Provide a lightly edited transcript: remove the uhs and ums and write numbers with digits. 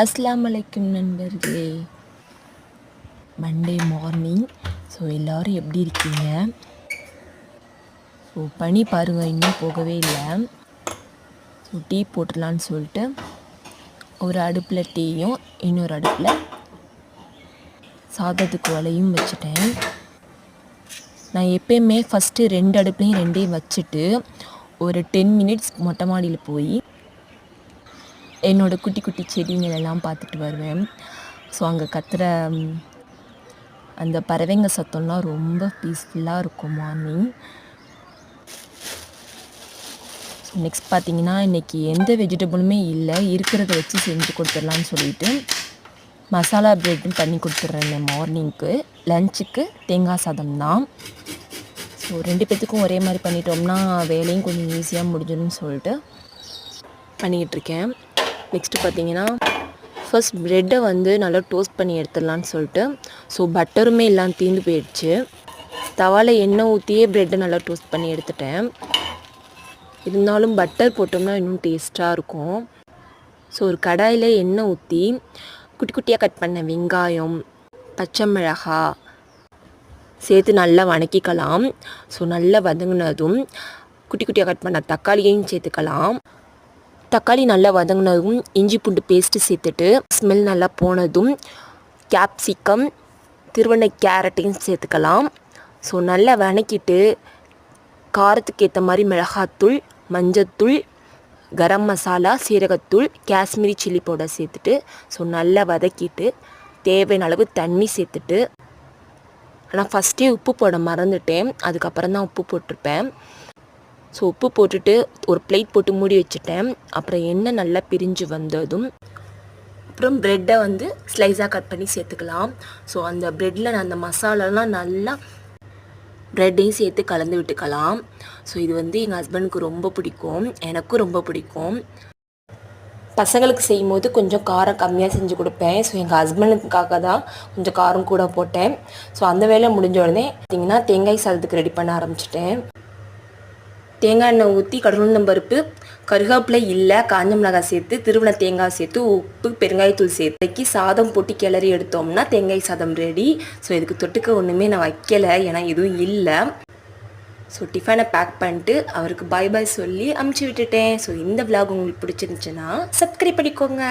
அஸ்ஸலாமு அலைக்கும் நண்பர்களே. Monday morning. ஸோ எல்லோரும் எப்படி இருக்கீங்க? ஸோ பனி பாருங்கள், இன்னும் போகவே இல்லை. ஸோ டீ போட்டுடலான்னு சொல்லிட்டு ஒரு அடுப்பில் டீயும் இன்னொரு அடுப்பில் சாதத்துக்கு வலையும் வச்சுட்டேன். நான் எப்பயுமே ஃபஸ்ட்டு 2 அடுப்புலையும் 2ஐயும் வச்சுட்டு ஒரு 10 மினிட்ஸ் மொட்டை மாடியில் போய் என்னோடய குட்டி குட்டி செடிங்களெல்லாம் பார்த்துட்டு வருவேன். ஸோ அங்கே கத்துற அந்த பறவைங்க சத்தம்லாம் ரொம்ப பீஸ்ஃபுல்லாக இருக்கும் மார்னிங். ஸோ நெக்ஸ்ட் பார்த்திங்கன்னா, இன்றைக்கி எந்த வெஜிடபிளுமே இல்லை, இருக்கிறத வச்சு செஞ்சு கொடுத்துடலான்னு சொல்லிட்டு மசாலா ப்ரெட்டும் பண்ணி கொடுத்துட்றேன். மார்னிங்க்கு லஞ்சுக்கு தேங்காய் சாதம் தான். ஸோ 2 பேத்துக்கும் ஒரே மாதிரி பண்ணிட்டோம்னா வேலையும் கொஞ்சம் ஈஸியாக முடிஞ்சிடும்னு சொல்லிட்டு பண்ணிக்கிட்டுருக்கேன். நெக்ஸ்ட்டு பார்த்திங்கன்னா, ஃபர்ஸ்ட் ப்ரெட்டை நல்லா டோஸ்ட் பண்ணி எடுத்துடலான்னு சொல்லிட்டு ஸோ பட்டருமே எல்லாம் தீர்ந்து போயிடுச்சு. தவாவில் எண்ணெய் ஊற்றியே ப்ரெட்டை நல்லா டோஸ்ட் பண்ணி எடுத்துட்டேன். இருந்தாலும் பட்டர் போட்டோம்னா இன்னும் டேஸ்ட்டாக இருக்கும். ஸோ ஒரு கடாயில் எண்ணெய் ஊற்றி குட்டி குட்டியாக கட் பண்ண வெங்காயம், பச்சை மிளகாய் சேர்த்து நல்லா வதக்கிக்கலாம். ஸோ நல்லா வதங்கினதும் குட்டி குட்டியாக கட் பண்ண தக்காளியையும் சேர்த்துக்கலாம். தக்காளி நல்லா வதங்கினதும் இஞ்சி பூண்டு பேஸ்ட்டு சேர்த்துட்டு ஸ்மெல் நல்லா போனதும் கேப்சிகம், திருவண்ணை கேரட்டையும் சேர்த்துக்கலாம். ஸோ நல்லா வதக்கிட்டு காரத்துக்கு ஏற்ற மாதிரி மிளகாத்தூள், மஞ்சத்தூள், கரம் மசாலா, சீரகத்தூள், காஷ்மீரி சில்லி பவுடர் சேர்த்துட்டு ஸோ நல்லா வதக்கிட்டு தேவையான அளவு தண்ணி சேர்த்துட்டு, ஆனால் ஃபஸ்ட்டே உப்பு போட மறந்துட்டேன், அதுக்கப்புறம் தான் உப்பு போட்டிருப்பேன். ஸோ உப்பு போட்டுட்டு ஒரு பிளேட் போட்டு மூடி வச்சுட்டேன். அப்புறம் எண்ணெய் நல்லா பிரிஞ்சு வந்ததும் அப்புறம் ப்ரெட்டை ஸ்லைஸாக கட் பண்ணி சேர்த்துக்கலாம். ஸோ அந்த ப்ரெட்டில் அந்த மசாலாலாம் நல்லா ப்ரெட்டையும் சேர்த்து கலந்து விட்டுக்கலாம். ஸோ இது எங்கள் ஹஸ்பண்டுக்கு ரொம்ப பிடிக்கும், எனக்கும் ரொம்ப பிடிக்கும். பசங்களுக்கு செய்யும் போது கொஞ்சம் காரம் கம்மியாக செஞ்சு கொடுப்பேன். ஸோ எங்கள் ஹஸ்பண்டுக்காக தான் கொஞ்சம் காரம் கூட போட்டேன். ஸோ அந்த வேலை முடிஞ்ச உடனே பார்த்திங்கன்னா தேங்காய் சாதத்துக்கு ரெடி பண்ண ஆரம்பிச்சிட்டேன். தேங்காய் எண்ணெய் ஊற்றி கடலுளுந்தம்பருப்பு, கருவேப்பிலை இல்லை, காஞ்ச மிளகாய் சேர்த்து, திருவண்ண தேங்காய் சேர்த்து, உப்பு, பெருங்காயத்தூள் சேர்த்து சாதம் போட்டு கிளறி எடுத்தோம்னா தேங்காய் சாதம் ரெடி. ஸோ இதுக்கு தொட்டுக்க ஒன்றுமே நான் வைக்கலை, ஏன்னா எதுவும் இல்லை. ஸோ டிஃபனை பேக் பண்ணிட்டு அவருக்கு பாய் பாய் சொல்லி அமுச்சு விட்டுட்டேன். ஸோ இந்த விலாக் உங்களுக்கு பிடிச்சிருந்துச்சுன்னா சப்ஸ்கிரைப் பண்ணிக்கோங்க.